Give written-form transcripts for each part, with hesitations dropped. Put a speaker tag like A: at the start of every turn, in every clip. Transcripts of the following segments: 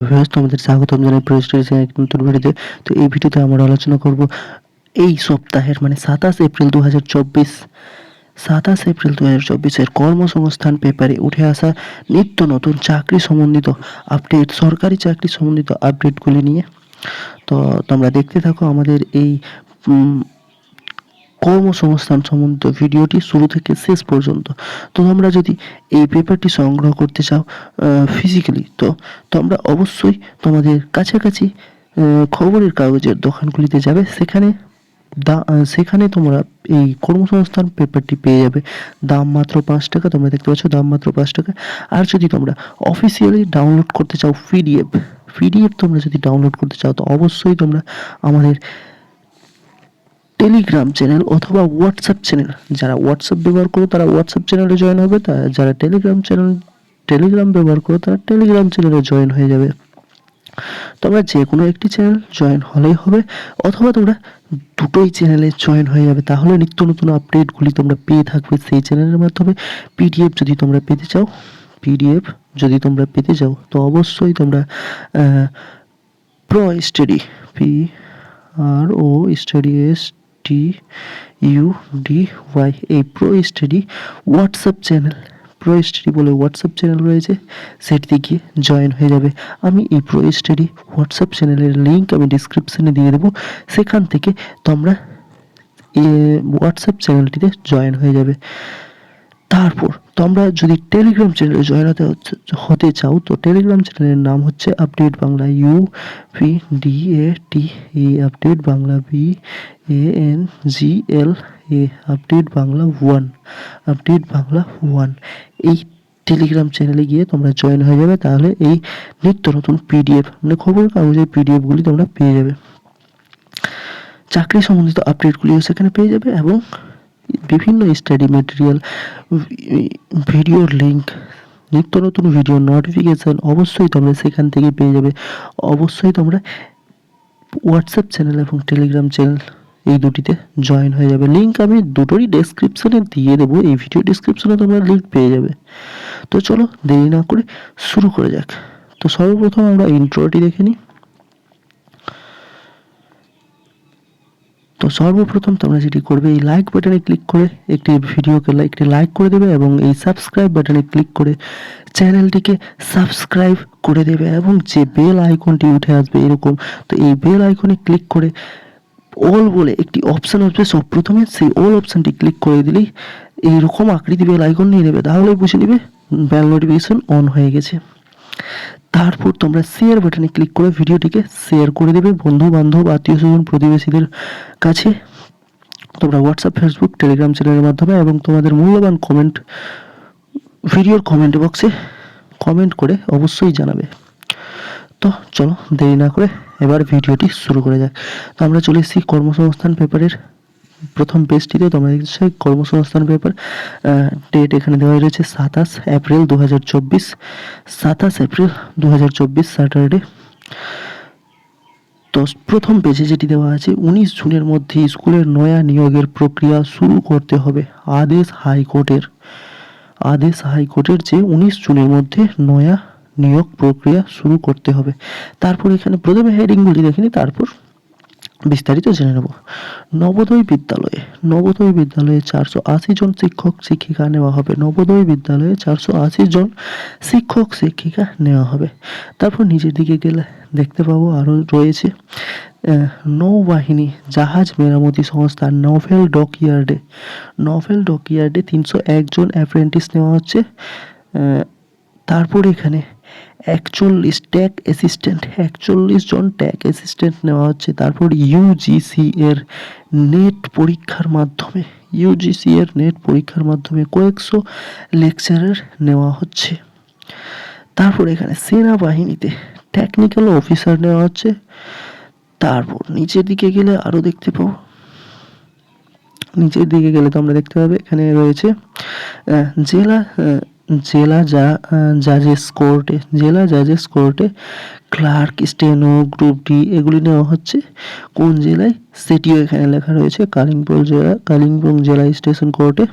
A: Viewers, তোমাদের স্বাগতম জানাই প্রেস্টিজের এক নতুন ভিডিওতে। তো এই ভিডিওতে আমরা আলোচনা করব এই সপ্তাহের মানে 27 এপ্রিল 2024 এর কর্মসংস্থান পেপারে উঠে আসা নিত্য নতুন চাকরি সম্বন্ধিত আপডেট, সরকারি চাকরি সম্বন্ধিত আপডেটগুলি নিয়ে। তো তোমরা দেখতে থাকো আমাদের এই কর্মসংস্থান সম্বন্ধিত ভিডিওটি শুরু থেকে শেষ পর্যন্ত। তো তোমরা যদি এই পেপারটি সংগ্রহ করতে চাও ফিজিক্যালি, তো তোমরা অবশ্যই তোমাদের কাছাকাছি খবরের কাগজের দোকানগুলিতে যাবে, সেখানে তোমরা এই কর্মসংস্থান পেপারটি পেয়ে যাবে। দাম মাত্র 5 টাকা, তোমরা দেখতে পাচ্ছ, দাম মাত্র 5 টাকা। আর যদি তোমরা অফিসিয়ালি ডাউনলোড করতে চাও পিডিএফ তোমরা যদি ডাউনলোড করতে চাও, তো অবশ্যই তোমরা আমাদের টেলিগ্রাম চ্যানেল অথবা হোয়াটসঅ্যাপ চ্যানেল, যারা হোয়াটসঅ্যাপ ব্যবহার করো তারা হোয়াটসঅ্যাপ চ্যানেলে জয়েন হবে, যারা টেলিগ্রাম ব্যবহার করো তারা টেলিগ্রাম চ্যানেলে জয়েন হয়ে যাবে। তোমরা যে কোনো একটি চ্যানেল জয়েন হলেই হবে, অথবা তোমরা দুটোই চ্যানেলে জয়েন হয়ে যাবে, তাহলে নিত্য নতুন আপডেটগুলি তোমরা পেয়ে থাকবে সেই চ্যানেলের মাধ্যমে। পিডিএফ যদি তোমরা পেতে চাও তো অবশ্যই তোমরা প্রো স্টাডি PRO STUDY এই প্রো স্টাডি হোয়াটসঅ্যাপ চ্যানেল রয়েছে, সেটিতে গিয়ে জয়েন হয়ে যাবে। আমি এই প্রো স্টাডি হোয়াটসঅ্যাপ চ্যানেলের লিঙ্ক আমি ডিসক্রিপশনে দিয়ে দেবো, সেখান থেকে তোমরা হোয়াটসঅ্যাপ চ্যানেলটিতে জয়েন হয়ে যাবে। তারপর তোমরা যদি টেলিগ্রাম চ্যানেলে জয়েন হতে চাও, তো টেলিগ্রাম চ্যানেলের নাম হচ্ছে update Bangla, UPDATE update Bangla, BANGLA update Bangla 1। এই টেলিগ্রাম চ্যানেলে গিয়ে তোমরা জয়েন হয়ে যাবে, তাহলে এই নিত্য নতুন পিডিএফ মানে খবরের কাগজের পিডিএফগুলি তোমরা পেয়ে যাবে। চাকরি সম্বন্ধিত আপডেটগুলিও সেখানে পেয়ে যাবে, এবং বিভিন্ন স্টাডি ম্যাটেরিয়াল, ভিডিওর লিঙ্ক, নিত্য নতুন ভিডিও নোটিফিকেশন অবশ্যই তোমরা সেখান থেকে পেয়ে যাবে। অবশ্যই তোমরা হোয়াটসঅ্যাপ চ্যানেল এবং টেলিগ্রাম চ্যানেল এই দুটিতে জয়েন হয়ে যাবে। লিঙ্ক আমি দুটোরই ডেসক্রিপশনে দিয়ে দেবো, এই ভিডিও ডেসক্রিপশনে তোমরা লিঙ্ক পেয়ে যাবে। তো চলো দেরি না করে শুরু করে যাক। তো সর্বপ্রথম আমরা ইন্ট্রোটি দেখে নিই। তো সর্বপ্রথম তোমরা যেটি করবে, এই লাইক বাটনে ক্লিক করে একটি ভিডিওকে লাইক করে দেবে, এবং এই সাবস্ক্রাইব বাটনে ক্লিক করে চ্যানেলটিকে সাবস্ক্রাইব করে দেবে, এবং যে বেল আইকনটি উঠে আসবে এরকম, তো এই বেল আইকনে ক্লিক করে অল বলে একটি অপশান আসবে সব প্রথমে, সেই অল অপশানটি ক্লিক করে দিলেই এইরকম আকৃতি বেল আইকন নিয়ে নেবে, তাহলে বুঝে নিবে বেল নোটিফিকেশন অন হয়ে গেছে। তারপর তোমরা শেয়ার বাটনে ক্লিক করে ভিডিওটিকে শেয়ার করে দেবে বন্ধু বান্ধব, আত্মীয় স্বজন, প্রতিবেশীদের কাছে। তোমরা হোয়াটসঅ্যাপ, ফেসবুক, টেলিগ্রাম চ্যানেলের মাধ্যমে, এবং তোমাদের মূল্যবান কমেন্ট ভিডিওর কমেন্ট বক্সে কমেন্ট করে অবশ্যই জানাবে। তো চলো দেরি না করে এবার ভিডিওটি শুরু করে যাক। তো আমরা চলে এসেছি কর্মসংস্থান পেপারের প্রথম পেজটিতে। তোমরা দেখছো কর্মসংস্থান পেপার, ডেট এখানে দেওয়া রয়েছে 27 এপ্রিল 2024 স্যাটারডে। তো প্রথম পেজে যেটি দেওয়া আছে, 19 জুনের মধ্যে স্কুলের নয়া নিয়োগের প্রক্রিয়া শুরু করতে হবে। আদেশ হাইকোর্টের যে 19 জুনের মধ্যে নয়া নিয়োগ প্রক্রিয়া শুরু করতে হবে। তারপর এখানে প্রথমে হেডিংগুলি দেখে নিই, তারপর বিস্তারিত জেনে নেব। নবোদয় বিদ্যালয়ে 480 জন শিক্ষক শিক্ষিকা নেওয়া হবে। নবোদয় বিদ্যালয়ে 480 জন শিক্ষক শিক্ষিকা নেওয়া হবে। তারপর নিচের দিকে গেলে দেখতে পাবো আরও রয়েছে নৌবাহিনী জাহাজ মেরামতি সংস্থা নভেল ডকইয়ার্ডে 301 জন অ্যাপ্রেন্টিস নেওয়া হচ্ছে। তারপর এখানে 41 জন ট্যাগ অ্যাসিস্ট্যান্ট নেওয়া হচ্ছে। তারপর ইউজিসি এর নেট পরীক্ষার মাধ্যমে কয়েকশো লেকচারার নেওয়া হচ্ছে। তারপর এখানে সেনাবাহিনীতে টেকনিক্যাল অফিসার নেওয়া হচ্ছে। তারপর নিচের দিকে গেলে আরও দেখতে পাবো, তো আমরা দেখতে পাবে এখানে রয়েছে জেলা জাজেস কোর্টে ক্লার্ক, স্টেনো, গ্রুপ ডি এগুলি নেওয়া হচ্ছে। কোন জেলায় সেটিও এখানে লেখা রয়েছে, কালিম্পং জেলা সেশন কোর্টে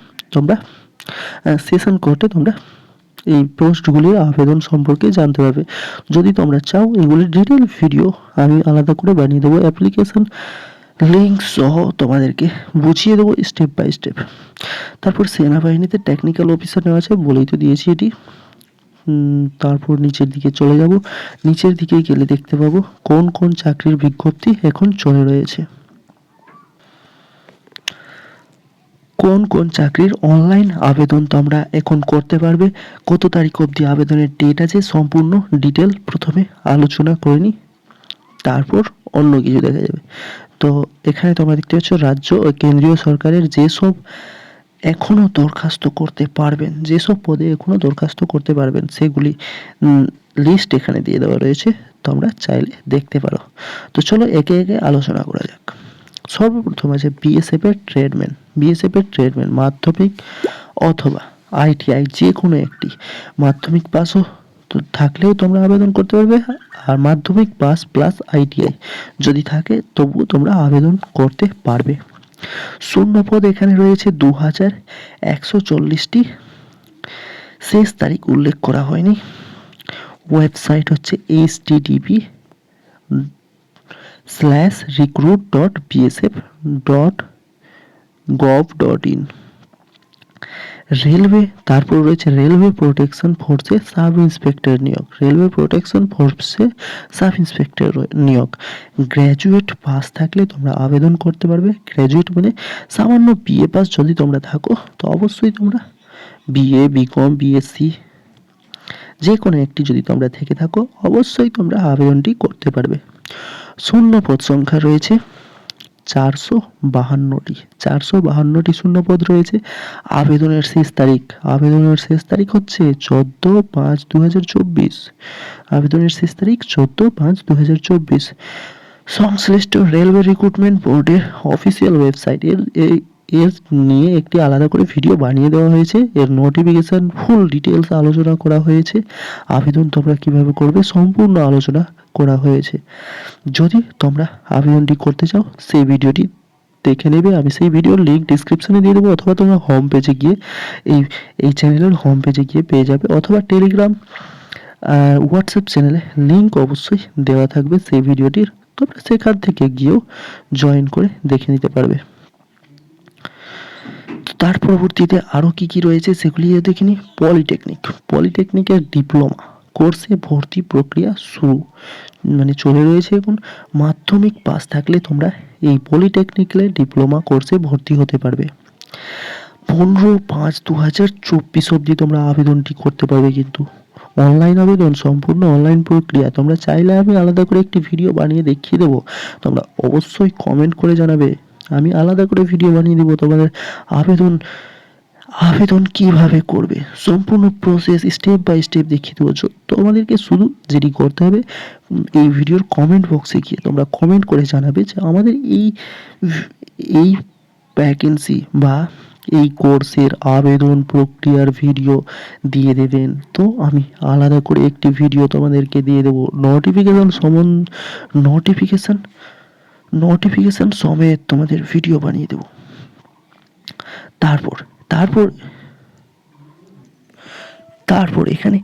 A: তোমরা এই পোস্টগুলির আবেদন সম্পর্কে জানতে পারবে। যদি তোমরা চাও এগুলির ডিটেল ভিডিও আমি আলাদা করে বানিয়ে দেবো, অ্যাপ্লিকেশন লিঙ্ক সহ তোমাদেরকে বুঝিয়ে দেবো স্টেপ বাই স্টেপ। তারপর সেনাবাহিনীতে টেকনিক্যাল অফিসার নেওয়া আছে, বলেই তো দিয়েছি এটি। তারপর নিচের দিকে চলে যাব, নিচের দিকে গেলে দেখতে পাবো কোন কোন চাকরির বিজ্ঞপ্তি এখন চলে রয়েছে, কোন কোন চাকরির অনলাইন আবেদন তোমরা এখন করতে পারবে, কত তারিখ অবধি আবেদনের ডেট আছে, সম্পূর্ণ ডিটেল প্রথমে আলোচনা করে নিই, তারপর অন্য কিছু দেখা যাবে। তো এখানে তোমরা দেখতে পাচ্ছ রাজ্য ও কেন্দ্রীয় সরকারের যেসব এখনো দরখাস্ত করতে পারবেন, যেসব পদে এখনো দরখাস্ত করতে পারবেন সেগুলি লিস্ট এখানে দিয়ে দেওয়া রয়েছে, তোমরা চাইলে দেখতে পারো। তো চলো একে একে আলোচনা করা যাক। সর্বপ্রথম আছে বিএসএফ এর ট্রেডম্যান। বিএসএফ এর ট্রেডম্যান মাধ্যমিক অথবা আইটিআই যে কোনো একটি, মাধ্যমিক পাসও তো থাকলেও তোমরা আবেদন করতে পারবে, আর মাধ্যমিক পাস প্লাস আইটিআই যদি থাকে তবুও তোমরা আবেদন করতে পারবে। শূন্য পদ এখানে রয়েছে 2140টি, শেষ তারিখ উল্লেখ করা হয়নি। ওয়েবসাইট হচ্ছে http://recruit.bsf.gov.in। রেলওয়ে, তারপর রয়েছে রেলওয়ে প্রোটেকশন ফোর্সে সাব ইন্সপেক্টর নিয়োগ। রেলওয়ে প্রোটেকশন ফোর্সে সাব ইন্সপেক্টর নিয়োগ, গ্র্যাজুয়েট পাস থাকলে তোমরা আবেদন করতে পারবে। গ্র্যাজুয়েট মানে সামান্য বিএ পাস যদি তোমরা থাকো তো অবশ্যই তোমরা বিএ, বিকম, বিএসসি যে কোনো একটি যদি তোমরা থেকে থাকো অবশ্যই তোমরা আবেদনটি করতে পারবে। শূন্য পদ সংখ্যা রয়েছে 452টি শূন্য পদ রয়েছে। আবেদনের শেষ তারিখ হচ্ছে 14/5/2024। আবেদনের শেষ তারিখ 14/5/2024। সংশ্লিষ্ট রেলওয়ে রিক্রুটমেন্ট বোর্ডের অফিসিয়াল ওয়েবসাইট এর নিয়ে একটি আলাদা করে ভিডিও বানিয়ে দেওয়া হয়েছে, এর নোটিফিকেশন ফুল ডিটেলস আলোচনা করা হয়েছে, আবেদন তোমরা কিভাবে করবে সম্পূর্ণ আলোচনা করা হয়েছে। যদি তোমরা আবেদনটি করতে চাও সেই ভিডিওটি দেখে নেবে, আমি সেই ভিডিওর লিঙ্ক ডিসক্রিপশনে দিয়ে দেবো, অথবা তোমরা হোম পেজে গিয়ে এই চ্যানেলের হোম পেজে গিয়ে পেয়ে যাবে, অথবা টেলিগ্রাম হোয়াটসঅ্যাপ চ্যানেলে লিঙ্ক অবশ্যই দেওয়া থাকবে সেই ভিডিওটির, তোমরা সেখান থেকে গিয়েও জয়েন করে দেখে নিতে পারবে। তার পরবর্তীতে আরও কি কি রয়েছে সেগুলি দেখে নিই। পলিটেকনিকের ডিপ্লোমা কোর্সে ভর্তি প্রক্রিয়া শুরু, মানে চলে রয়েছে এখন। মাধ্যমিক পাস থাকলে তোমরা এই পলিটেকনিক্যালে ডিপ্লোমা কোর্সে ভর্তি হতে পারবে। 15/5/2024 অবধি তোমরা আবেদনটি করতে পারবে, কিন্তু অনলাইন আবেদন, সম্পূর্ণ অনলাইন প্রক্রিয়া। তোমরা চাইলে আমি আলাদা করে একটি ভিডিও বানিয়ে দেখিয়ে দেবো, তোমরা অবশ্যই কমেন্ট করে জানাবে, আমি আলাদা করে ভিডিও বানিয়ে দেবো তোমাদের আবেদন কিভাবে করবে সম্পূর্ণ প্রসেস স্টেপ বাই স্টেপ দেখিয়ে দেবো। তোমাদেরকে শুধু যেটি করতে হবে এই ভিডিওর কমেন্ট বক্সে গিয়ে তোমরা কমেন্ট করে জানাবে যে আমাদের এই ভ্যাকেন্সি বা এই কোর্সের আবেদন প্রক্রিয়ার ভিডিও দিয়ে দেবেন, তো আমি আলাদা করে একটি ভিডিও তোমাদেরকে দিয়ে দেবো। নোটিফিকেশন সমেত তোমাদের ভিডিও বানিয়ে দেবো। তারপর এখানে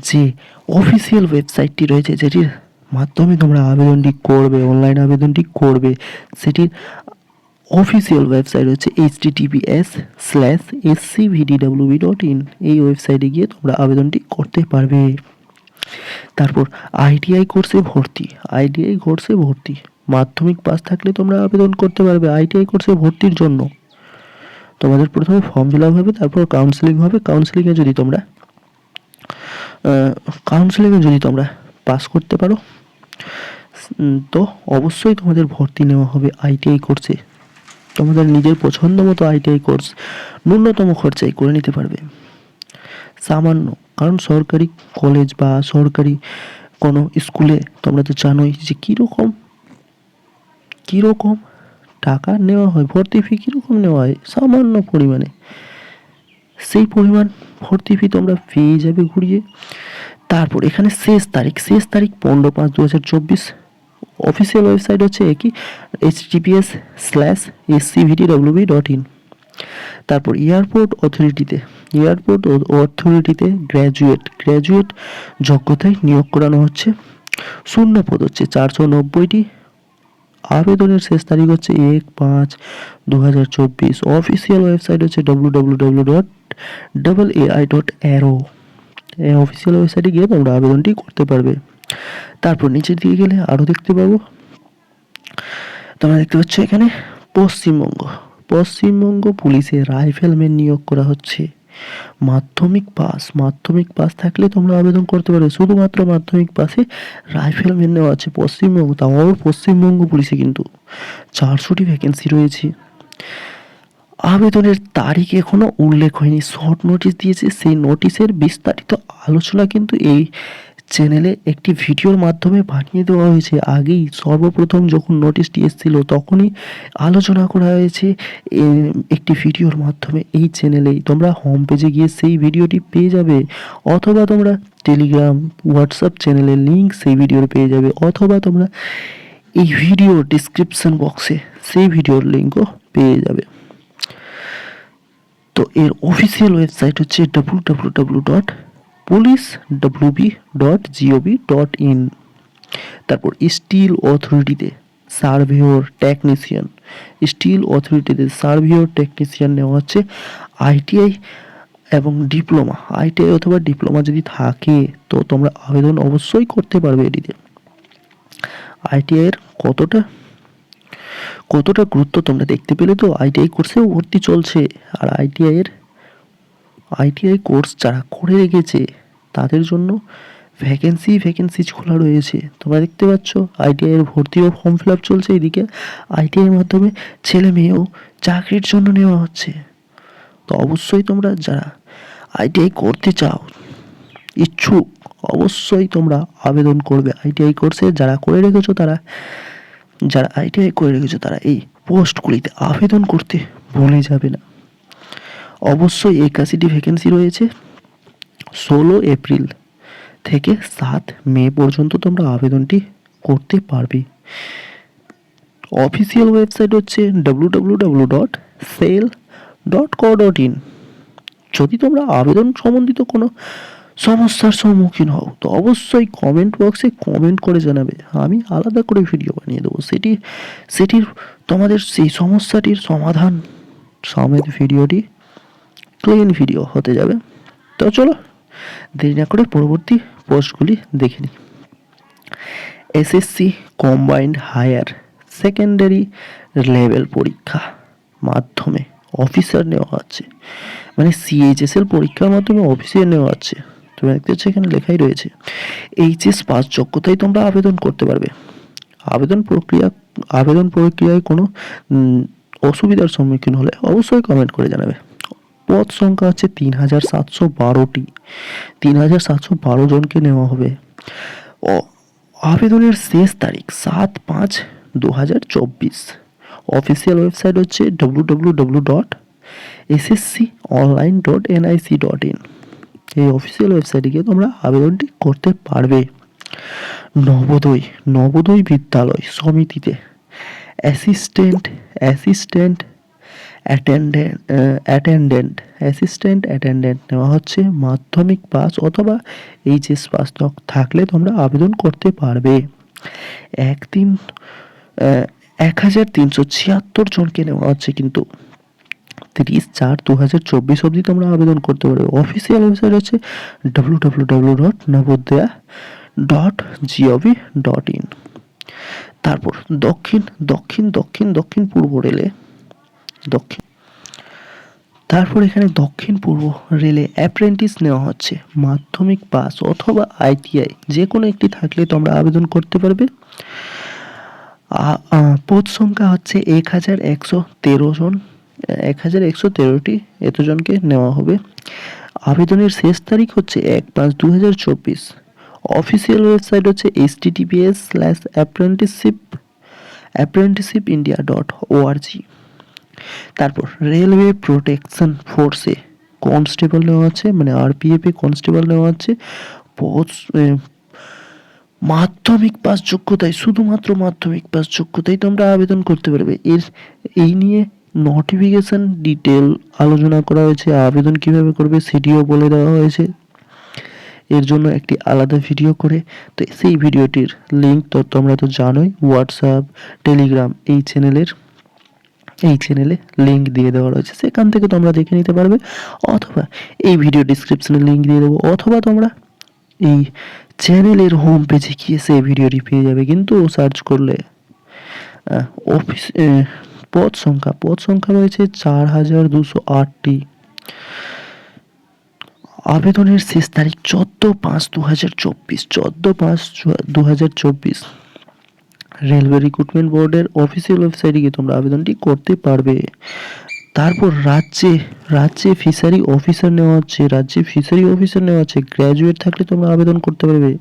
A: যে অফিসিয়াল ওয়েবসাইটটি রয়েছে যেটির মাধ্যমে তোমরা আবেদনটি করবে, অনলাইন আবেদনটি করবে, সেটির অফিসিয়াল ওয়েবসাইট হচ্ছে https://scvdwb.in। এই ওয়েবসাইটে গিয়ে তোমরা আবেদনটি করতে পারবে। তারপর আইটিআই কোর্সে ভর্তি, মাধ্যমিক পাস থাকলে তোমরা আবেদন করতে পারবে আইটিআই কোর্সে ভর্তির জন্য। তোমাদের প্রথমে ফর্ম ফিল আপ হবে, তারপর কাউন্সেলিং হবে। কাউন্সেলিংয়ে যদি তোমরা পাস করতে পারো তো অবশ্যই তোমাদের ভর্তি নেওয়া হবে আইটিআই কোর্সে। তোমাদের নিজের পছন্দ মতো আইটিআই কোর্স ন্যূনতম খরচায় করে নিতে পারবে, সামান্য। কারণ সরকারি কলেজ বা সরকারি কোনো স্কুলে তোমরা তো জানোই যে কীরকম টাকা নেওয়া হয়, ভর্তি ফি কীরকম নেওয়া হয়, সামান্য পরিমাণে। সেই পরিমাণ ভর্তি ফি তোমরা পেয়ে যাবে ঘুরিয়ে। তারপর এখানে শেষ তারিখ 15/5/2024। অফিসিয়াল ওয়েবসাইট হচ্ছে একই https://scvdwb.in। তারপর এয়ারপোর্ট অথরিটিতে এয়ারপোর্ট অথরিটিতে গ্র্যাজুয়েট যোগ্যতায় নিয়োগ করানো হচ্ছে। শূন্য পদ হচ্ছে 490টি। আবেদনের শেষ তারিখ হচ্ছে 1/5/2024। অফিসিয়াল ওয়েবসাইট হচ্ছে www.ai.aero। এই অফিসিয়াল ওয়েবসাইটে গিয়ে তোমরা আবেদনটি করতে পারবে। তারপর নিচের দিকে গেলে আরও দেখতে পাবো, তোমরা দেখতে পাচ্ছ এখানে পশ্চিমবঙ্গ পুলিশে রাইফেলম্যান নিয়োগ করা হচ্ছে। মাধ্যমিক পাস থাকলে তোমরা আবেদন করতে পারবে। শুধুমাত্র মাধ্যমিক পাসে রাইফেলম্যান নেওয়া আছে পশ্চিমবঙ্গ, তাও পশ্চিমবঙ্গ পুলিশে কিন্তু 400টি ভ্যাকেন্সি রয়েছে। আবেদনের তারিখ এখনো উল্লেখ হয়নি, শর্ট নোটিশ দিয়েছে। সেই নোটিশের বিস্তারিত আলোচনা কিন্তু এই চ্যানেলে একটি ভিডিওর মাধ্যমে বানিয়ে দেওয়া হয়েছে। আগেই সর্বপ্রথম যখন নোটিশটি এসেছিল তখনই আলোচনা করা হয়েছে একটি ভিডিওর মাধ্যমে এই চ্যানেলেই। তোমরা হোম পেজে গিয়ে সেই ভিডিওটি পেয়ে যাবে, অথবা তোমরা টেলিগ্রাম হোয়াটসঅ্যাপ চ্যানেলের লিঙ্ক সেই ভিডিওর পেয়ে যাবে, অথবা তোমরা এই ভিডিও ডিসক্রিপশন বক্সে সেই ভিডিওর লিঙ্কও পেয়ে যাবে। তো এর অফিসিয়াল ওয়েবসাইট হচ্ছে www.policewb.gov.in। তারপর স্টিল অথরিটিতে সার্ভেয়র টেকনিশিয়ান নেওয়া হচ্ছে। আইটিআই এবং আইটিআই অথবা ডিপ্লোমা যদি থাকে তো তোমরা আবেদন অবশ্যই করতে পারবে এটিতে। আইটিআই এর কতটা গুরুত্ব তোমরা দেখতে পেলে তো। আইটিআই কোর্সেও ভর্তি চলছে, আর আইটিআই কোর্স যারা করে রেখেছে তাদের জন্য ভ্যাকেন্সি খোলা রয়েছে। তোমরা দেখতে পাচ্ছ আইটিআই এর ভর্তিও ফর্ম ফিল আপ চলছে। এদিকে আইটিআই এর মাধ্যমে ছেলে মেয়েও চাকরির জন্য নেওয়া হচ্ছে। তো অবশ্যই তোমরা যারা আইটিআই করতে চাও, ইচ্ছুক, অবশ্যই তোমরা আবেদন করবে আইটিআই কোর্সে। যারা আইটিআই করে রেখেছো তারা এই পোস্টগুলিতে আবেদন করতে ভুলে যাবে না। অবশ্যই 81টি ভ্যাকেন্সি রয়েছে। 16 এপ্রিল থেকে 7 মে পর্যন্ত তোমরা আবেদনটি করতে পারবে। অফিসিয়াল ওয়েবসাইট হচ্ছে www.sale.co.in। যদি তোমরা আবেদন সম্বন্ধিত কোনো সমস্যার সম্মুখীন হও তো অবশ্যই কমেন্ট বক্সে কমেন্ট করে জানাবে। আমি আলাদা করে ভিডিও বানিয়ে দেবো, সেটির তোমাদের সেই সমস্যাটির সমাধান সমেত ভিডিওটি ক্লিন ভিডিও হতে যাবে। তো চলো দেরি না করে পরবর্তী পোস্টগুলি দেখে নিই। SSC combined higher secondary level পরীক্ষা মাধ্যমে অফিসার নেওয়া হচ্ছে, মানে সিএইচএসএল পরীক্ষার মাধ্যমে অফিসার নেওয়া হচ্ছে। তোমরা দেখতে পাচ্ছ এখানে লেখাই রয়েছে এইচএস পাস যোগ্যতায় তোমরা আবেদন করতে পারবে। আবেদন প্রক্রিয়ায় কোনো অসুবিধার সম্মুখীন হলে অবশ্যই কমেন্ট করে জানাবে। পদ সংখ্যা হচ্ছে 3712টি। 3712 জনকে নেওয়া হবে। আবেদনের শেষ তারিখ 7/5/2024। অফিসিয়াল ওয়েবসাইট হচ্ছে www.ssconline.nic.in। এই অফিসিয়াল ওয়েবসাইটে গিয়ে তোমরা আবেদনটি করতে পারবে। নবোদয় বিদ্যালয় সমিতিতে অ্যাসিস্ট্যান্ট অ্যাটেন্ডেন্ট নেওয়া হচ্ছে। মাধ্যমিক পাস অথবা এইচএস পাস থাকলে তোমরা আবেদন করতে পারবে। 1376 জনকে নেওয়া হচ্ছে, কিন্তু 30/4/2024 অবধি তোমরা আবেদন করতে পারবে। অফিসিয়াল ওয়েবসাইট হচ্ছে www.navodaya.gov.in। তারপর দক্ষিণ পূর্ব রেলে দক্ষিণ পূর্ব রেলে অ্যাপ্রেন্টিস নেওয়া হচ্ছে। মাধ্যমিক পাস অথবা আইটিআই যে কোনো একটি থাকলে তোমরা আবেদন করতে পারবে। পদ সংখ্যা হচ্ছে 1113টি এতজনকে নেওয়া হবে। আবেদনের শেষ তারিখ হচ্ছে 1/5/2024। অফিসিয়াল ওয়েবসাইট হচ্ছে https://apprenticeshipindia.org। তারপর রেলওয়ে প্রোটেকশন ফোর্সে কনস্টেবল নেওয়া হচ্ছে, মানে আরপিএফ এ কনস্টেবল নেওয়া হচ্ছে। মাধ্যমিক পাস যোগ্যতায়, শুধুমাত্র মাধ্যমিক পাস যোগ্যতায় তোমরা আবেদন করতে পারবে। এই নিয়ে নোটিফিকেশন ডিটেল আলোচনা করা হয়েছে, আবেদন কিভাবে করবে সেটিও বলে দেওয়া হয়েছে এর জন্য একটি আলাদা ভিডিও করে। তো সেই ভিডিওটির লিঙ্ক তো তোমরা তো জানোই, হোয়াটসঅ্যাপ, টেলিগ্রাম এই চ্যানেলে লিঙ্ক দিয়ে দেওয়া রয়েছে, সেখান থেকে তোমরা দেখে নিতে পারবে, অথবা এই ভিডিও ডিসক্রিপশনে লিঙ্ক দিয়ে দেবো, অথবা তোমরা এই চ্যানেলের হোম পেজে গিয়ে সেই ভিডিওটি পেয়ে যাবে। কিন্তু সার্চ করলে অফিস পদ সংখ্যা রয়েছে 4208টি। আবেদনের শেষ তারিখ 14/5/2024, 14/5/2024। রেলওয়ে রিক্রুটমেন্ট বোর্ডের অফিসিয়াল ওয়েবসাইটে গিয়ে তোমরা আবেদনটি করতে পারবে। তারপর রাজ্যে ফিশারি অফিসার নেওয়া হচ্ছে। গ্র্যাজুয়েট থাকলে তোমরা আবেদন করতে পারবে।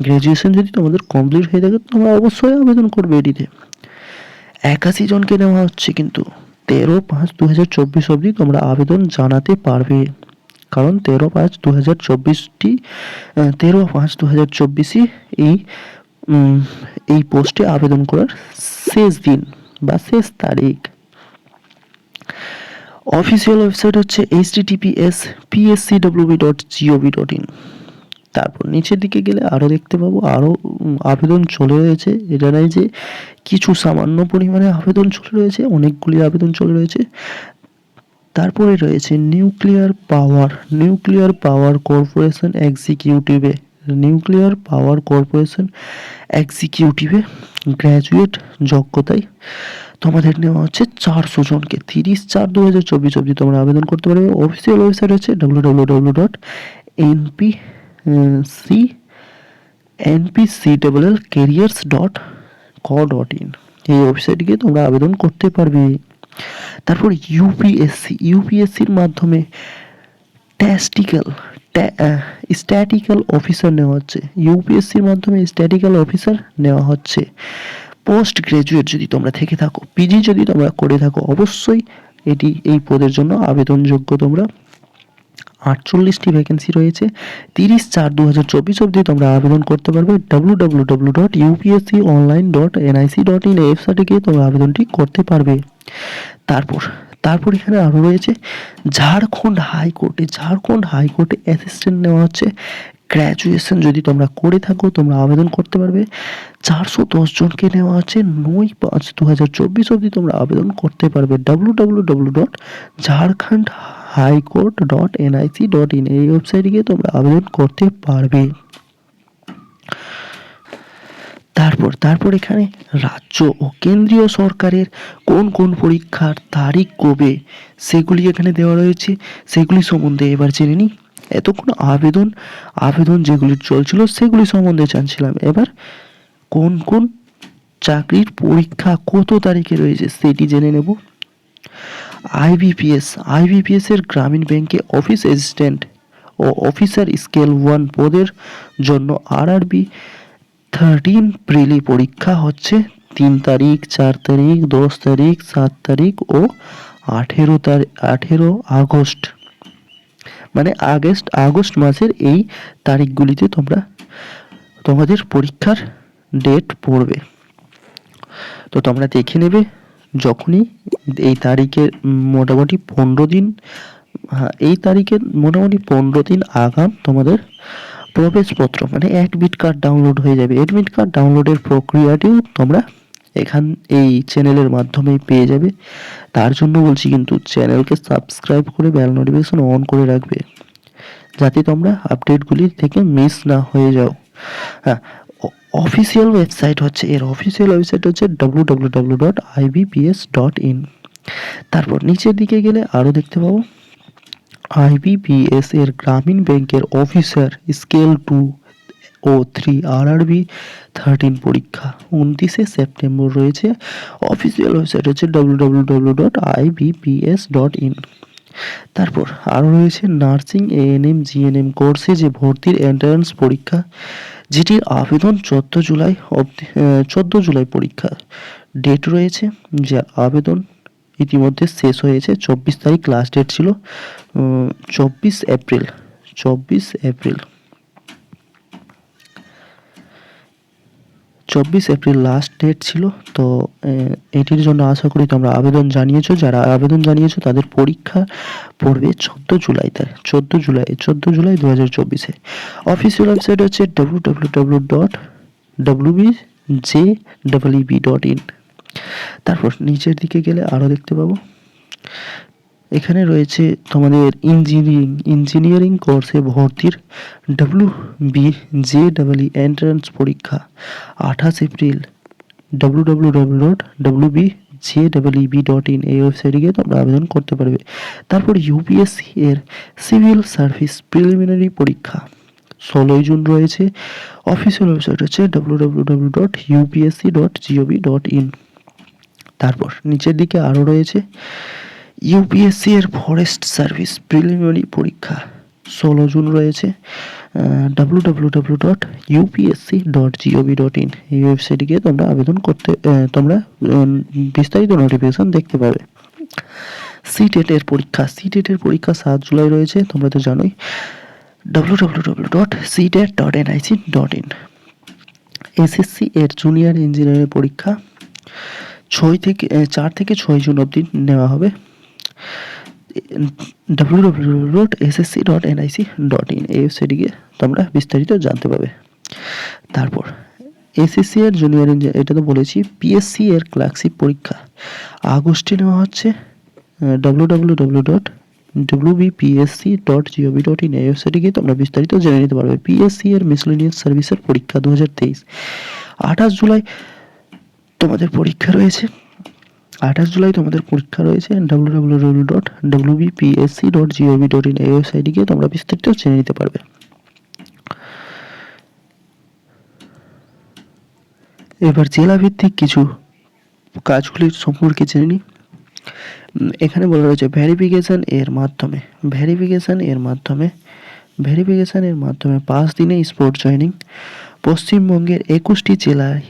A: গ্র্যাজুয়েশন যদি তোমাদের কমপ্লিট হয়ে থাকে তোমরা অবশ্যই আবেদন করবে এটিতে। 81 জনকে নেওয়া হচ্ছে, কিন্তু 13/5/2024 অবধি তোমরা আবেদন জানাতে পারবে, কারণ 13/5/2024 এই পোস্টে আবেদন করার শেষ দিন বা শেষ তারিখ। অফিসিয়াল ওয়েবসাইট হচ্ছে https://pscwb.gov.in। তারপর নিচের দিকে গেলে আরও দেখতে পাবো আরও আবেদন চলে রয়েছে। এটা নয় যে কিছু সামান্য পরিমাণে আবেদন চলে রয়েছে, অনেকগুলি আবেদন চলে রয়েছে। তারপরে রয়েছে নিউক্লিয়ার পাওয়ার কর্পোরেশন এক্সিকিউটিভে গ্র্যাজুয়েট যোগ্যতায় তোমাদের নেওয়া হচ্ছে 400 জনকে। 30/4/2024 অবধি তোমরা আবেদন করতে পারবে। অফিসিয়াল ওয়েবসাইট হচ্ছে www.npcllcareers.co.in। এই ওয়েবসাইটে গিয়ে তোমরা আবেদন করতে পারবে। তারপর ইউপিএসসির মাধ্যমে স্ট্যাটিক্যাল অফিসার নেওয়া হচ্ছে। পোস্ট গ্রাজুয়েট যদি তোমরা থেকে থাকো, পিজি যদি তোমরা করে থাকো, অবশ্যই এই পদের জন্য আবেদনযোগ্য তোমরা। 48টি ভ্যাকেন্সি রয়েছে। 30/4/2024 অবধি তোমরা আবেদন করতে পারবে। www.upsconline.nic.in এই ওয়েবসাইটে গিয়ে তোমরা আবেদনটি করতে পারবে। তারপর এখানে আরও রয়েছে ঝাড়খণ্ড হাইকোর্টে অ্যাসিস্ট্যান্ট নেওয়া হচ্ছে। গ্র্যাজুয়েশন যদি তোমরা করে থাকো তোমরা আবেদন করতে পারবে। 410 জনকে নেওয়া হচ্ছে। 9/5/2024 অবধি তোমরা আবেদন করতে পারবে। www.jharkhandhighcourt.nic.in এই ওয়েবসাইটে গিয়ে তোমরা আবেদন করতে পারবে। তারপর এখানে রাজ্য ও কেন্দ্রীয় সরকারের কোন পরীক্ষার তারিখ কবে সেগুলি এখানে দেওয়া রয়েছে, সেগুলি সম্বন্ধে এবার জেনে নিই। এতক্ষণ আবেদন যেগুলি চলছিল সেগুলি সম্বন্ধে জানছিলাম। এবার কোন চাকরির পরীক্ষা কত তারিখে রয়েছে সেটি জেনে নেব। আইবিপিএস এর গ্রামীণ ব্যাংকে অফিস অ্যাসিস্ট্যান্ট ও অফিসার স্কেল 1 পদের জন্য RRB 13 প্রিলি পরীক্ষা হচ্ছে 3 তারিখ, 4 তারিখ, 10 তারিখ, 7 তারিখ ও 18 আগস্ট, মানে আগস্ট মাসের এই তারিখগুলিতে তোমাদের পরীক্ষার ডেট পড়বে। তো তোমরা দেখে নেবে যখনই এই তারিখের মোটামুটি 15 দিন, এই তারিখের মোটামুটি 15 দিন আগাম তোমাদের প্রবেশপত্র মানে অ্যাডমিট কার্ড ডাউনলোড হয়ে যাবে। অ্যাডমিট কার্ড ডাউনলোডের প্রক্রিয়াটিও তোমরা এই চ্যানেলের মাধ্যমেই পেয়ে যাবে। তার জন্য বলছি কিন্তু চ্যানেলকে সাবস্ক্রাইব করে বেল নোটিফিকেশন অন করে রাখবে, যাতে তোমরা আপডেটগুলি থেকে মিস না হয়ে যাও। হ্যাঁ, অফিসিয়াল ওয়েবসাইট হচ্ছে www.ibps.in। তারপর নিচের দিকে গেলে আরও দেখতে পাবো আইবিপিএস এর গ্রামীণ ব্যাংকের অফিসার স্কেল 2 ও 3 RRB 13 পরীক্ষা 29 সেপ্টেম্বর রয়েছে। অফিসিয়াল ওয়েবসাইট হচ্ছে www.ibps.in। তারপর আরও রয়েছে নার্সিং ANM GNM কোর্সে যে ভর্তির এন্ট্রান্স পরীক্ষা, যেটির আবেদন 14 জুলাই পরীক্ষা ডেট রয়েছে, যার আবেদন ইতিমধ্যে শেষ হয়েছে। 24 তারিখ লাস্ট ডেট ছিল। 24 এপ্রিল 24 এপ্রিল লাস্ট ডেট ছিল। তো এটির জন্য আশা করি তোমরা আবেদন জানিয়েছো। যারা আবেদন জানিয়েছো তাদের পরীক্ষা পড়বে 14 জুলাই 2024-এ। অফিসিয়াল ওয়েবসাইট হচ্ছে www.wbjebb.in। তারপর নিচের দিকে গেলে আরও দেখতে পাবো এখানে রয়েছে তোমাদের ইঞ্জিনিয়ারিং কোর্সে ভর্তির WBJEE এন্ট্রান্স পরীক্ষা 28 এপ্রিল www.wbjebb.in এই ওয়েবসাইটে গিয়ে তোমরা আবেদন করতে পারবে। তারপর ইউপিএসসি এর সিভিল সার্ভিস প্রিলিমিনারি পরীক্ষা 16 জুন রয়েছে। অফিসিয়াল ওয়েবসাইট হচ্ছে www.upsc.gov.in। তারপর নিচের দিকে আরও রয়েছে ইউপিএসসি এর ফরেস্ট সার্ভিস প্রিলিমিনারি পরীক্ষা 16 জুন রয়েছে। www.upsc.gov.in এই ওয়েবসাইটে গিয়ে তোমরা আবেদন করতে তোমরা বিস্তারিত নোটিফিকেশন দেখতে পাবে। সিটেট এর পরীক্ষা 7 জুলাই রয়েছে, তোমরা তো জানোই। www.ctet.nic.in এসএসসি এর জুনিয়র ইঞ্জিনিয়ারিং পরীক্ষা 4 থেকে 6 জুন অবধি নেওয়া হবে। www.ssc.nic.in এই ওয়েবসাইটে গিয়ে তোমরা বিস্তারিত জানতে পাবে। তারপর এসএসসি এর জুনিয়র ইঞ্জিনিয়ার, এটা তো বলেছি। পিএসসি এর ক্লার্কশিপ পরীক্ষা আগস্টে নেওয়া হচ্ছে। www.wbpsc.gov.in এই ওয়েবসাইটে গিয়ে তোমরা বিস্তারিত জেনে নিতে পারবে। পিএসসি এর মিসলেনিয়াস সার্ভিসের পরীক্ষা 2023 28 জুলাই তোমাদের পরীক্ষা রয়েছে। www.wbpsc.gov.in এই ওয়েবসাইটে গিয়ে তোমরা বিস্তারিত জেনে নিতে পারবে। এবার জেলা ভিত্তিক কিছু কাজগুলির সম্পর্কে জেনে নিই। এখানে বলা রয়েছে ভেরিফিকেশন এর মাধ্যমে 5 দিনে স্পট জয়েনিং। পশ্চিমবঙ্গের 21টি জেলায়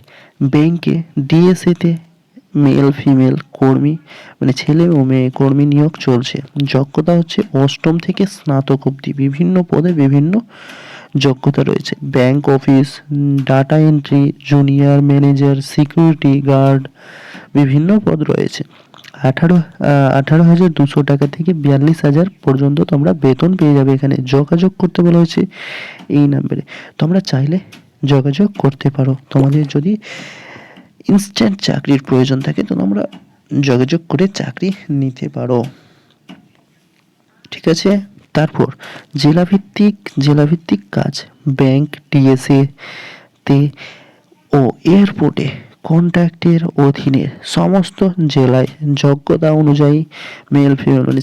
A: ব্যাংকে ডিএসএতে মেল ফিমেল কর্মী মানে ছেলে ও মেয়ে কর্মী নিয়োগ চলছে। যোগ্যতা হচ্ছে অষ্টম থেকে স্নাতক অবধি। বিভিন্ন পদে বিভিন্ন যোগ্যতা রয়েছে। Bank office, data entry, junior manager, security guard, বিভিন্ন পদ রয়েছে। 18,200 টাকা থেকে 42,000 পর্যন্ত তোমরা বেতন পেয়ে যাবে। এখানে যোগাযোগ করতে বলা হয়েছে এই নাম্বারে, তোমরা চাইলে যোগাযোগ করতে পারো। তোমাদের যদি ইনস্ট্যান্ট চাকরির প্রয়োজন থাকে তো তোমরা যোগাযোগ করে চাকরি নিতে পারো, ঠিক আছে। তারপর জেলাভিত্তিক কাজ ব্যাংক, ডিএসএ তে ও এয়ারপোর্টে কন্ট্রাক্টের অধীনে সমস্ত জেলায় যোগ্যতা অনুযায়ী মেল ফিমেল মানে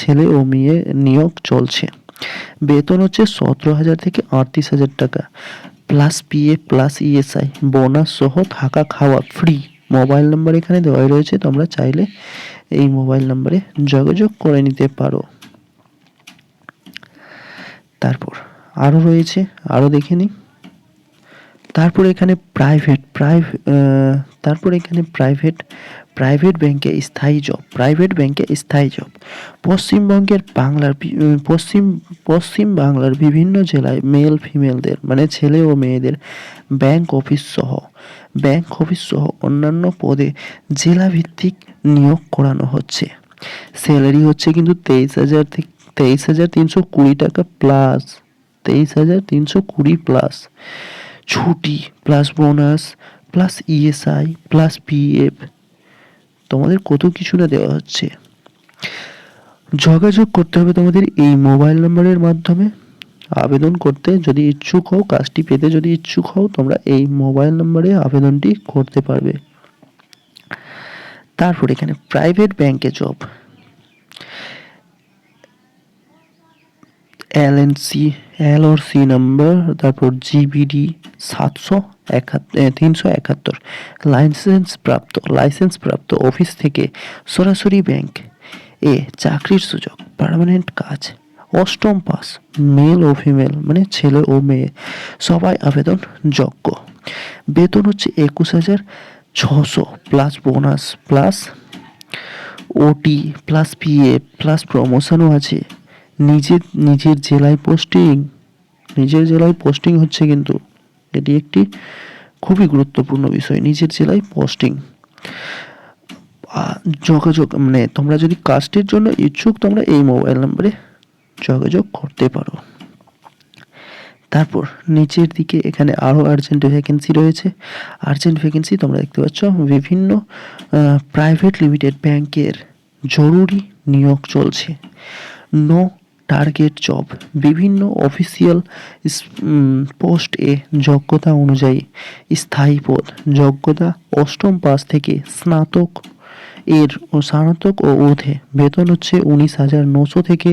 A: ছেলে ও মেয়ে নিয়োগ চলছে। বেতন হচ্ছে 17,000 থেকে 38,000 টাকা plus PF plus ESI bonus সহ থাকা খাওয়া ফ্রি। মোবাইল নাম্বার এখানে দেওয়াই রয়েছে, তোমরা চাইলে এই মোবাইল নাম্বারে যোগাযোগ করে নিতে পারো। তারপর আরও রয়েছে, আরও দেখে নিই। তারপর এখানে প্রাইভেট ব্যাংকে স্থায়ী জব। পশ্চিম বাংলার বিভিন্ন জেলায় মেল ফিমেলদের মানে ছেলে ও মেয়েদের ব্যাংক অফিস সহ অন্যান্য পদে জেলা ভিত্তিক নিয়োগ করানো হচ্ছে। স্যালারি হচ্ছে কিন্তু 23,320 টাকা প্লাস 23,320 প্লাস ছুটি plus bonus plus ESI plus PF, তোমাদের কত কিছু না দেওয়া হচ্ছে। যোগাযোগ করতে হবে তোমাদের এই মোবাইল নাম্বারের মাধ্যমে। আবেদন করতে যদি ইচ্ছুক হও, কাজটি পেতে যদি ইচ্ছুক হও, তোমরা এই মোবাইল নাম্বারে আবেদনটি করতে পারবে। তারপর এখানে প্রাইভেট ব্যাংকে জব এলওসি নাম্বার, তারপর জিবিডি 371 লাইসেন্স প্রাপ্ত অফিস থেকে সরাসরি ব্যাংক এ চাকরির সুযোগ। পার্মানেন্ট কাজ, অষ্টম পাস, মেল ও ফিমেল মানে ছেলে ও মেয়ে সবাই আবেদন যোগ্য। বেতন হচ্ছে 21,600 প্লাস বোনাস প্লাস ওটি প্লাস পিএফ প্লাস প্রমোশনও আছে। নিজের জেলায় পোস্টিং হচ্ছে, কিন্তু এটি একটি খুবই গুরুত্বপূর্ণ বিষয়, নিজের জেলায় পোস্টিং। যোগাযোগ মানে তোমরা যদি কাস্টের জন্য ইচ্ছুক তোমরা এই মোবাইল নম্বরে যোগাযোগ করতে পারো। তারপর নিচের দিকে এখানে আরও আর্জেন্ট ভ্যাকেন্সি রয়েছে। আর্জেন্ট ভ্যাকেন্সি তোমরা দেখতে পাচ্ছ, বিভিন্ন প্রাইভেট লিমিটেড ব্যাংকের জরুরি নিয়োগ চলছে। নো টার্গেট জব, বিভিন্ন অফিসিয়াল পোস্ট এ যোগ্যতা অনুযায়ী স্থায়ী পদ, যোগ্যতা অষ্টম পাস থেকে স্নাতক ও ঊর্ধ্বে, বেতন হচ্ছে 19,900 থেকে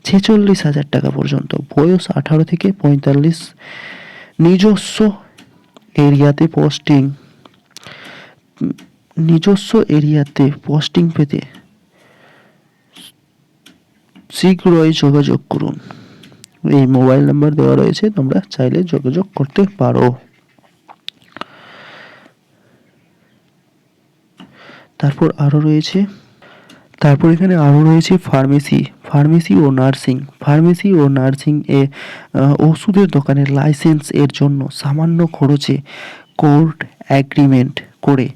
A: 46,000 টাকা পর্যন্ত, বয়স 18 থেকে 45, নিজস্ব এরিয়াতে পোস্টিং পেতে শীঘ্রই যোগাযোগ করুন। এই মোবাইল নাম্বার দেওয়া রয়েছে, তোমরা চাইলে যোগাযোগ করতে পারো। তারপর এখানে আরও রয়েছে ফার্মেসি ও নার্সিং এ ওষুধের দোকানের লাইসেন্স এর জন্য সামান্য খরচে কোর্ট এগ্রিমেন্ট করে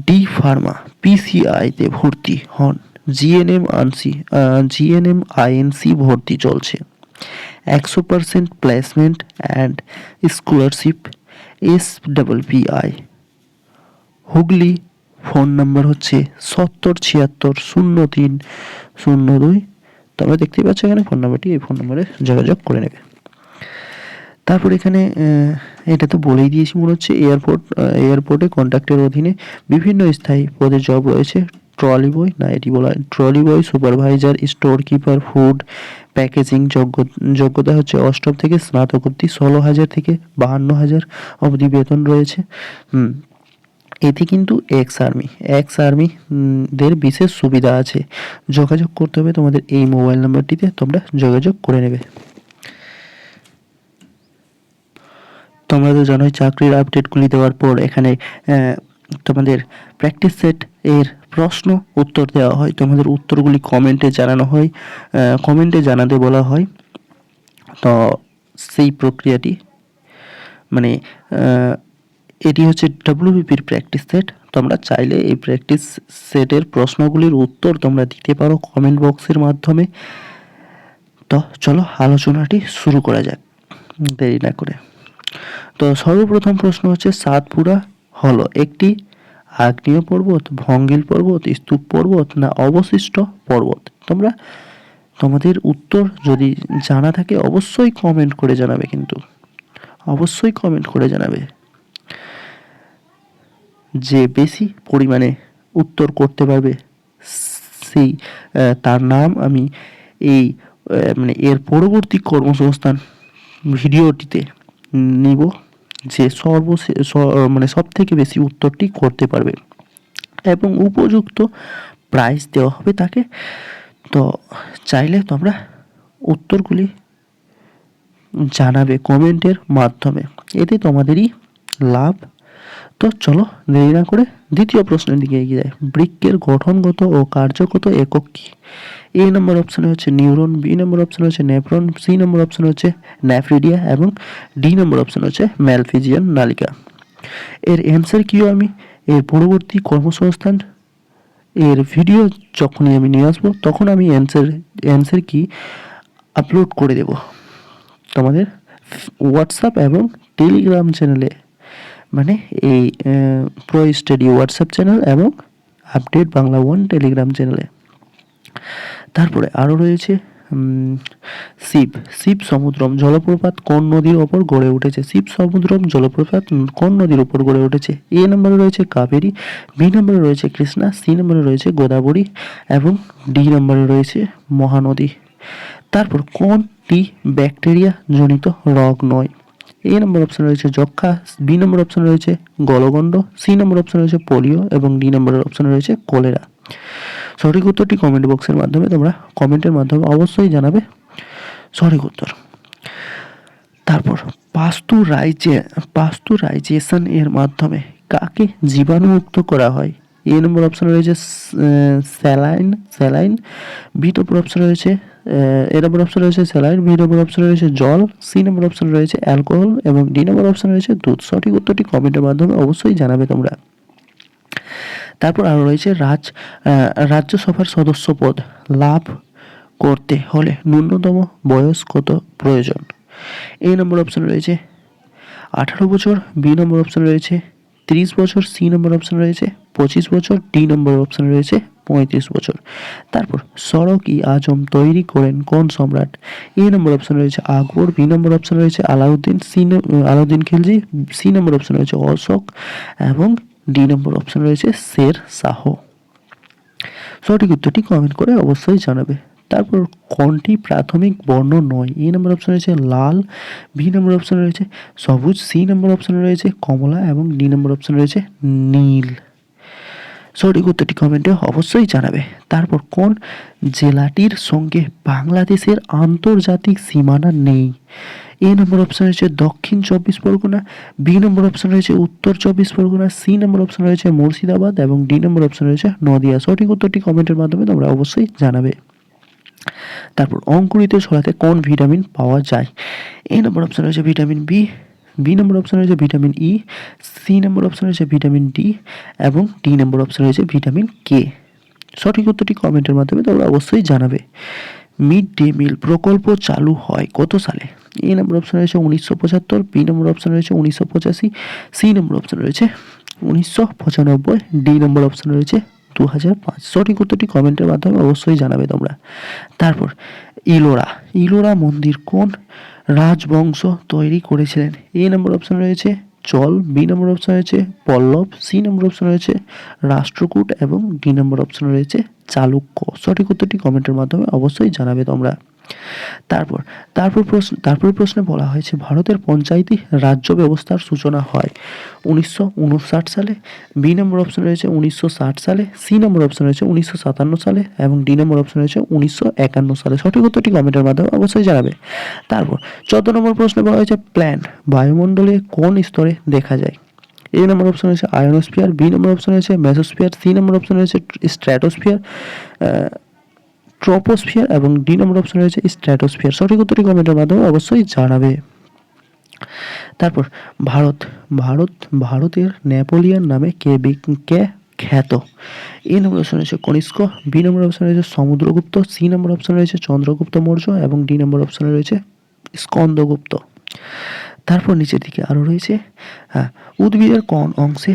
A: ডি ফার্মা পিসিআইতে ভর্তি হন। জিএনএম আইএনসি ভর্তি চলছে। 100% placement and scholarship. SWPI Hooghly. Phone number হচ্ছে 70760302। তোমরা দেখতেই পাচ্ছ এখানে ফোন নাম্বারটি, এই ফোন নাম্বারে যোগাযোগ করে নেবে। তারপর এখানে এটা তো বলেই দিয়েছি মনে হচ্ছে, এয়ারপোর্টে কন্ট্রাক্টের অধীনে বিভিন্ন স্থায়ী পদে জব রয়েছে। ট্রলি বয়, না এটি বলা হয় trolley boy, supervisor, store keeper, food packaging. যোগ্যতা হচ্ছে অষ্টম থেকে স্নাতক অবধি, 16,000 থেকে 52,000 অবধি বেতন রয়েছে। এতে কিন্তু এক্স আর্মি দের বিশেষ সুবিধা আছে। যোগাযোগ করতে হবে তোমাদের এই মোবাইল নাম্বারটিতে, তোমরা যোগাযোগ করে নেবে। তোমরা তো জানোই চাকরির আপডেটগুলি দেওয়ার পর এখানে তোমাদের প্র্যাকটিস সেট এর প্রশ্ন উত্তর দেওয়া হয়। তোমাদের উত্তরগুলি কমেন্টে জানাতে বলা হয়। তো সেই প্রক্রিয়াটি মানে এটি হচ্ছে WBPর প্র্যাকটিস সেট। তোমরা চাইলে এই প্র্যাকটিস সেটের প্রশ্নগুলির উত্তর তোমরা দিতে পারো কমেন্ট বক্সের মাধ্যমে। তো চলো আলোচনাটি শুরু করা যাক দেরি না করে। তো সর্বপ্রথম প্রশ্ন হচ্ছে, সাতপুরা হলো একটি আগ্নেয় পর্বত, ভঙ্গিল পর্বত, স্তূপ পর্বত, না অবশিষ্ট পর্বত? তোমরা তোমাদের উত্তর যদি জানা থাকে অবশ্যই কমেন্ট করে জানাবে, কিন্তু অবশ্যই কমেন্ট করে জানাবে। যে বেশি পরিমাণে উত্তর করতে পারবে সেই তার নাম আমি এই এর পরবর্তী কর্মসংস্থান ভিডিওটিতে নিব, যে সব থেকে বেশি উত্তরটি করতে পারবে, এবং উপযুক্ত প্রাইজ দেওয়া হবে তাকে। তো চাইলে তোমরা উত্তরগুলি জানাবে কমেন্টের মাধ্যমে, এতে তোমাদেরই লাভ। তো চলো দেরি না করে দ্বিতীয় প্রশ্নের দিকে এগিয়ে যায়। বৃক্কের গঠনগত ও কার্যগত একক কি? এ নম্বর অপশানে হচ্ছে নিউরন, বি নম্বর অপশানে হচ্ছে নেফ্রন, সি নম্বর অপশানে হচ্ছে নেফ্রিডিয়া এবং ডি নম্বর অপশান হচ্ছে ম্যালফিজিয়ান নালিকা। এর অ্যান্সার কিও আমি এর পরবর্তী কর্মসংস্থান এর ভিডিও যখনই আমি নিয়ে আসবো তখন আমি অ্যান্সার কি আপলোড করে দেব তোমাদের হোয়াটসঅ্যাপ এবং টেলিগ্রাম চ্যানেলে, মানে এই প্রো স্টাডি হোয়াটসঅ্যাপ চ্যানেল এবং আপডেট বাংলা 1 টেলিগ্রাম চ্যানেলে। তারপরে আরও রয়েছে শিব সমুদ্রম জলপ্রপাত কোন নদীর ওপর গড়ে উঠেছে? শিব সমুদ্রম জলপ্রপাত কোন নদীর উপর গড়ে উঠেছে? এ নম্বরে রয়েছে কাবেরী, বি নম্বরে রয়েছে কৃষ্ণা, সি নম্বরে রয়েছে গোদাবরী এবং ডি নম্বরে রয়েছে মহানদী। তারপর কোনটি ব্যাকটেরিয়া জনিত রোগ নয়? এ নম্বর অপশন রয়েছে যক্ষা, বি নম্বর অপশন রয়েছে গলগণ্ড, সি নম্বর অপশন রয়েছে পোলিও এবং ডি নম্বরের অপশন রয়েছে কলেরা। সঠিক উত্তরটি কমেন্ট বক্সের মাধ্যমে তোমরা কমেন্টের মাধ্যমে অবশ্যই জানাবে সঠিক উত্তর। তারপর পাস্তুরাইজেশন এর মাধ্যমে কাকে জীবাণুমুক্ত করা হয়? এ নম্বর অপশনে রয়েছে স্যালাইন স্যালাইন। বি নম্বর অপশনে রয়েছে এ নম্বর অপশনে রয়েছে স্যালাইন, বি নম্বর অপশনে রয়েছে জল, সি নম্বর অপশনে রয়েছে অ্যালকোহল এবং ডি নম্বর অপশনে রয়েছে দুধ। সঠিক উত্তরটি কমেন্টের মাধ্যমে অবশ্যই জানাবে তোমরা। তারপর আরও রয়েছে রাজ্যসভার সদস্য পদ লাভ করতে হলে ন্যূনতম বয়স কত প্রয়োজন? এ নম্বর অপশনে রয়েছে 18 বছর, বি নম্বর অপশনে রয়েছে 30 বছর, সি নম্বর অপশনে রয়েছে 25 বছর, ডি নম্বর অপশনে রয়েছে 35 বছর। তারপর সড়ক-ই আজম তৈরি করেন কোন সম্রাট? এ নম্বর অপশনে রয়েছে আকবর, বি নম্বর অপশনে রয়েছে আলাউদ্দিন খিলজি, সি নম্বর অপশনে রয়েছে অশোক এবং ডি নম্বর অপশনে রয়েছে শের শাহ। সঠিক উত্তরটি কমেন্ট করে অবশ্যই জানাবে। তারপর কোনটি প্রাথমিক বর্ণ নয়? এ নম্বর অপশন রয়েছে লাল, বি নম্বর অপশন রয়েছে সবুজ, সি নম্বর অপশন রয়েছে কমলা এবং ডি নম্বর অপশন রয়েছে নীল। সঠিক উত্তরটি কমেন্টে অবশ্যই জানাবে। তারপর কোন জেলাটির সঙ্গে বাংলাদেশের আন্তর্জাতিক সীমানা নেই? এ নম্বর অপশন রয়েছে দক্ষিণ 24 পরগনা, বি নম্বর অপশন রয়েছে উত্তর 24 পরগনা, সি নম্বর অপশন রয়েছে মুর্শিদাবাদ এবং ডি নম্বর অপশন রয়েছে নদিয়া। সঠিক উত্তরটি কমেন্টের মাধ্যমে তোমরা অবশ্যই জানাবে। তারপর অঙ্কুরিত ছোলাতে কোন ভিটামিন পাওয়া যায়? এ নম্বর অপশন রয়েছে ভিটামিন বি, বি নম্বর অপশন রয়েছে ভিটামিন ই, সি নম্বর অপশন রয়েছে ভিটামিন ডি এবং ডি নম্বর অপশন রয়েছে ভিটামিন কে। সঠিক উত্তরটি কমেন্টের মাধ্যমে তোমরা অবশ্যই জানাবে। মিড ডে মিল প্রকল্প চালু হয় কত সালে? এ নম্বর অপশন রয়েছে 1975, বি নম্বর অপশন রয়েছে 1985, সি নম্বর অপশন রয়েছে 1995, ডি নম্বর অপশন রয়েছে 2005। সঠিক উত্তরটি কমেন্টের মাধ্যমে অবশ্যই জানাবে তোমরা। তারপর ইলোরা মন্দির কোন রাজবংশ তৈরি করেছিলেন? এ নম্বর অপশন রয়েছে চল, বি নম্বর অপশন রয়েছে পল্লব, সি নম্বর অপশন রয়েছে রাষ্ট্রকূট এবং ডি নম্বর অপশন রয়েছে চালুক্য। সঠিক উত্তরটি কমেন্টের মাধ্যমে অবশ্যই জানাবে তোমরা। তারপর প্রশ্নে বলা হয়েছে ভারতের পঞ্চায়েতি রাজ্য ব্যবস্থার সূচনা হয় 1959 সালে, বি নম্বর অপশন রয়েছে 1960 সালে, সি নম্বর অপশন রয়েছে 1957 সালে এবং ডি নম্বর অপশন রয়েছে 1951 সালে। সঠিক উত্তরটি কমেন্টের মাধ্যমে অবশ্যই জানাবে। তারপর 14 নম্বর প্রশ্নে বলা হয়েছে প্ল্যান বায়ুমণ্ডলে কোন স্তরে দেখা যায়? এ নম্বর অপশন রয়েছে আয়নোস্ফিয়ার, বি নম্বর অপশন রয়েছে মেসোস্ফিয়ার, সি নম্বর অপশন রয়েছে স্ট্র্যাটোস্ফিয়ার, ট্রপোস্ফিয়ার এবং ডি নম্বর অপশন রয়েছে স্ট্র্যাটোস্ফিয়ার। সঠিক উত্তরটি কমেন্টের মাধ্যমে অবশ্যই জানাবে। তারপর ভারতের নেপোলিয়ন নামে কে খ্যাত? এ নম্বর অপশন রয়েছে কনিষ্ক, বি নম্বর অপশন রয়েছে সমুদ্রগুপ্ত, সি নম্বর অপশন রয়েছে চন্দ্রগুপ্ত মৌর্য এবং ডি নম্বর অপশন রয়েছে স্কন্দগুপ্ত। তারপর নিচের দিকে আরও রয়েছে উদ্ভিদের কোন অংশে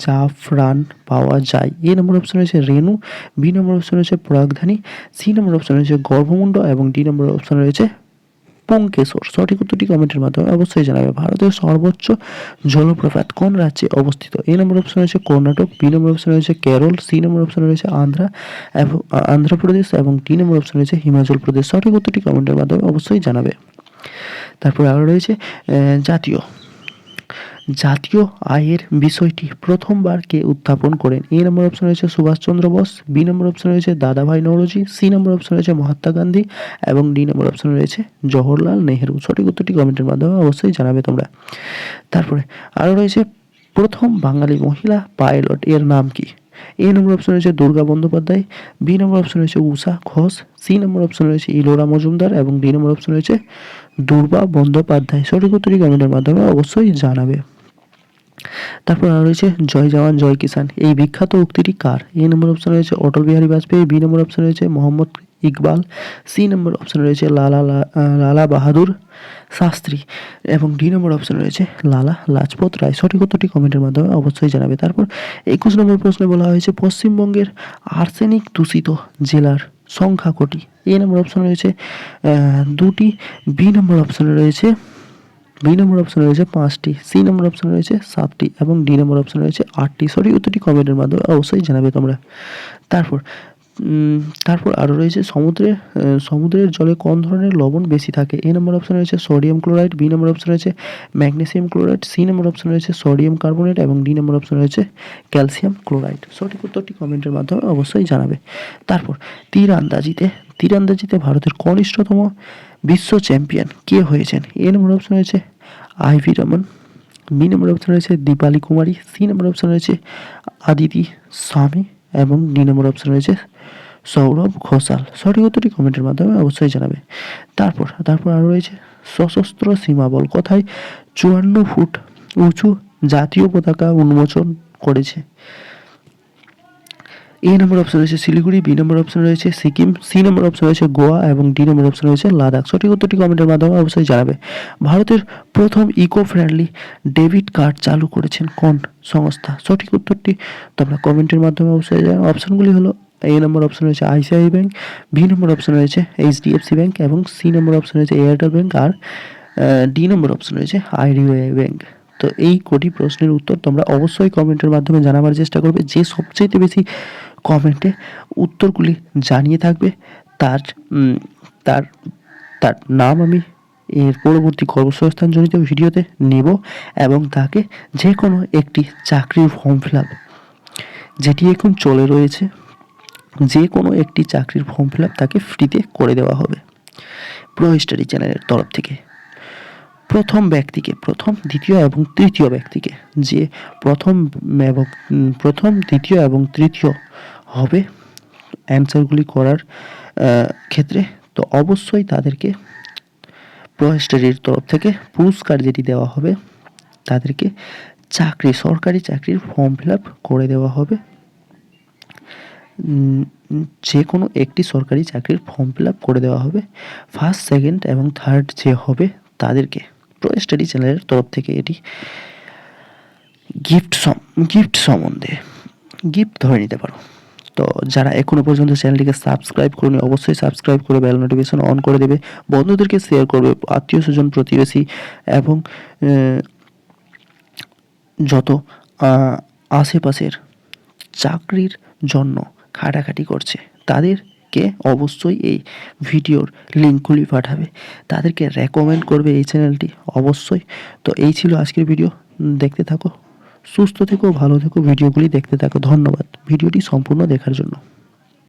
A: জাফরান পাওয়া যায়? এ নম্বর অপশন রয়েছে রেণু, বি নম্বর অপশন রয়েছে পরাগধানী, সি নম্বর অপশন রয়েছে গর্ভমুণ্ড এবং ডি নম্বর অপশন রয়েছে পুংকেশর। সঠিক উত্তরটি কমেন্টের মাধ্যমে অবশ্যই জানাবে। ভারতের সর্বোচ্চ জলপ্রপাত কোন রাজ্যে অবস্থিত? এ নম্বর অপশন রয়েছে কর্ণাটক, বি নম্বর অপশন রয়েছে কেরল, সি নম্বর অপশন রয়েছে আন্ধ্রপ্রদেশ এবং ডি নম্বর অপশন রয়েছে হিমাচল প্রদেশ। সঠিক উত্তরটি কমেন্টের মাধ্যমে অবশ্যই জানাবে। তারপর আরও রয়েছে জাতীয় আয়ের বিষয়টি প্রথমবার কে উত্থাপন করেন? এ নম্বর অপশন রয়েছে সুভাষচন্দ্র বোস, বি নম্বর অপশন রয়েছে দাদাভাই নওরোজি, সি নম্বর অপশন রয়েছে মহাত্মা গান্ধী এবং ডি নম্বর অপশন রয়েছে জওহরলাল নেহেরু। সঠিক উত্তরটি কমেন্টের মাধ্যমে অবশ্যই জানাবে তোমরা। তারপরে আরও রয়েছে প্রথম বাঙালি মহিলা পাইলট এর নাম কি? এ নম্বর অপশন রয়েছে দুর্গা বন্দ্যোপাধ্যায়, বি নম্বর অপশন রয়েছে উষা ঘোষ, সি নম্বর অপশন রয়েছে ইলোরা মজুমদার এবং ডি নম্বর অপশন রয়েছে দুর্বা বন্দ্যোপাধ্যায়। সঠিক উত্তরটি কমেন্টের মাধ্যমে অবশ্যই জানাবে। তারপর আর রয়েছে জয় জওয়ান জয় কিষান এই বিখ্যাত উক্তিটি কার? এ নম্বর অপশন রয়েছে অটল বিহারী বাজপেয়ী, বি নম্বর অপশন রয়েছে মোহাম্মদ ইকবাল, সি নম্বর অপশন রয়েছে লালা বাহাদুর শাস্ত্রী এবং ডি নম্বর অপশন রয়েছে লালা লাজপত রায়। সঠিক উত্তরটি কমেন্টের মাধ্যমে অবশ্যই জানাবে। তারপর 21 নম্বর প্রশ্নে বলা হয়েছে পশ্চিমবঙ্গের আর্সেনিক দূষিত জেলার সংখ্যা কটি? এ নম্বর অপশন রয়েছে 2টি, বি নম্বর অপশন রয়েছে 5টি, সি নম্বর অপশন রয়েছে 7টি এবং ডি নম্বর অপশন রয়েছে 8টি। সঠিক উত্তরটি কমেন্টের মাধ্যমে অবশ্যই জানাবে তোমরা। তারপর আরও রয়েছে সমুদ্রের জলে কোন ধরনের লবণ বেশি থাকে? এ নম্বর অপশন রয়েছে সোডিয়াম ক্লোরাইড, বি নম্বর অপশন রয়েছে ম্যাগনেসিয়াম ক্লোরাইড, সি নম্বর অপশন রয়েছে সোডিয়াম কার্বনেট এবং ডি নম্বর অপশন রয়েছে ক্যালসিয়াম ক্লোরাইড। সঠিক উত্তরটি কমেন্টের মাধ্যমে অবশ্যই জানাবে। তারপর তীরন্দাজিতে ভারতের কনিষ্ঠতম বিশ্ব চ্যাম্পিয়ন কে হয়েছেন? এ নম্বর অপশন রয়েছে আইভি রমন, বি নম্বর অপশন রয়েছে দীপালি কুমারী, সি নম্বর অপশন রয়েছে আদিতি স্বামী এবং ডি নম্বর অপশন রয়েছে সৌরভ ঘোষাল। সঠিক উত্তরটি কমেন্টের মাধ্যমে অবশ্যই জানাবে। তারপর আরও রয়েছে সশস্ত্র সীমাবল কোথায় 54 ফুট উঁচু জাতীয় পতাকা উন্মোচন করেছে? এ নম্বর অপশন রয়েছে শিলিগুড়ি, বি নম্বর অপশন রয়েছে সিকিম, সি নম্বর অপশন রয়েছে গোয়া এবং ডি নম্বর অপশন রয়েছে লাদাখ। সঠিক উত্তরটি কমেন্টের মাধ্যমে অবশ্যই জানাবে। ভারতের প্রথম ইকো ফ্রেন্ডলি ডেবিট কার্ড চালু করেছেন কোন সংস্থা? সঠিক উত্তরটি তোমরা কমেন্টের মাধ্যমে অবশ্যই জানাবে। অপশনগুলি হলো এ নম্বর অপশন রয়েছে আইসিআই ব্যাংক, বি নম্বর অপশন রয়েছে এইচডিএফসি ব্যাংক এবং সি নম্বর অপশন রয়েছে এয়ারটেল ব্যাংক আর ডি নম্বর অপশন রয়েছে আইডিবিআই ব্যাংক। তো এই কোটি প্রশ্নের উত্তর তোমরা অবশ্যই কমেন্টের মাধ্যমে জানাবার চেষ্টা করবে। যে সবচেয়ে বেশি কমেন্টে উত্তরগুলি জানিয়ে থাকবে তার তার তার নাম আমি এর পরবর্তী কর্মসংস্থানজনিত ভিডিওতে নেব এবং তাকে যে কোনো একটি চাকরির ফর্ম ফিল আপ যেটি এখন চলে রয়েছে, যে কোনো একটি চাকরির ফর্ম ফিল আপ তাকে ফ্রিতে করে দেওয়া হবে প্রো স্টাডি চ্যানেলের তরফ থেকে। প্রথম ব্যক্তিকে, প্রথম দ্বিতীয় এবং তৃতীয় ব্যক্তিকে, যে প্রথম দ্বিতীয় এবং তৃতীয় হবে অ্যান্সারগুলি করার ক্ষেত্রে, তো অবশ্যই তাদেরকে প্রো স্টাডির তরফ থেকে পুরস্কার যেটি দেওয়া হবে তাদেরকে সরকারি চাকরির ফর্ম ফিল আপ করে দেওয়া হবে। যে কোনো একটি সরকারি চাকরির ফর্ম ফিল আপ করে দেওয়া হবে। ফার্স্ট, সেকেন্ড এবং থার্ড যে হবে তাদেরকে প্রো স্টাডি চ্যানেলের তরফ থেকে এটি গিফট সম্বন্ধে গিফট ধরে নিতে পারো। তো যারা এখনো পর্যন্ত চ্যানেলটিকে সাবস্ক্রাইব করুন অবশ্যই সাবস্ক্রাইব করে বেল নোটিফিকেশন অন করে দেবে, বন্ধুদেরকে শেয়ার করবে, আত্মীয় স্বজন প্রতিবেশী এবং যত আশেপাশের চাকরির জন্য খাটাখাটি করছে তাদেরকে অবশ্যই এই ভিডিওর লিঙ্কগুলি পাঠাবে, তাদেরকে রেকমেন্ড করবে এই চ্যানেলটি অবশ্যই। তো এই ছিল আজকের ভিডিও, দেখতে থাকো, সুস্থ থেকো, ভালো থেকো, ভিডিওগুলি দেখতে থাকো। ধন্যবাদ ভিডিওটি সম্পূর্ণ দেখার জন্য।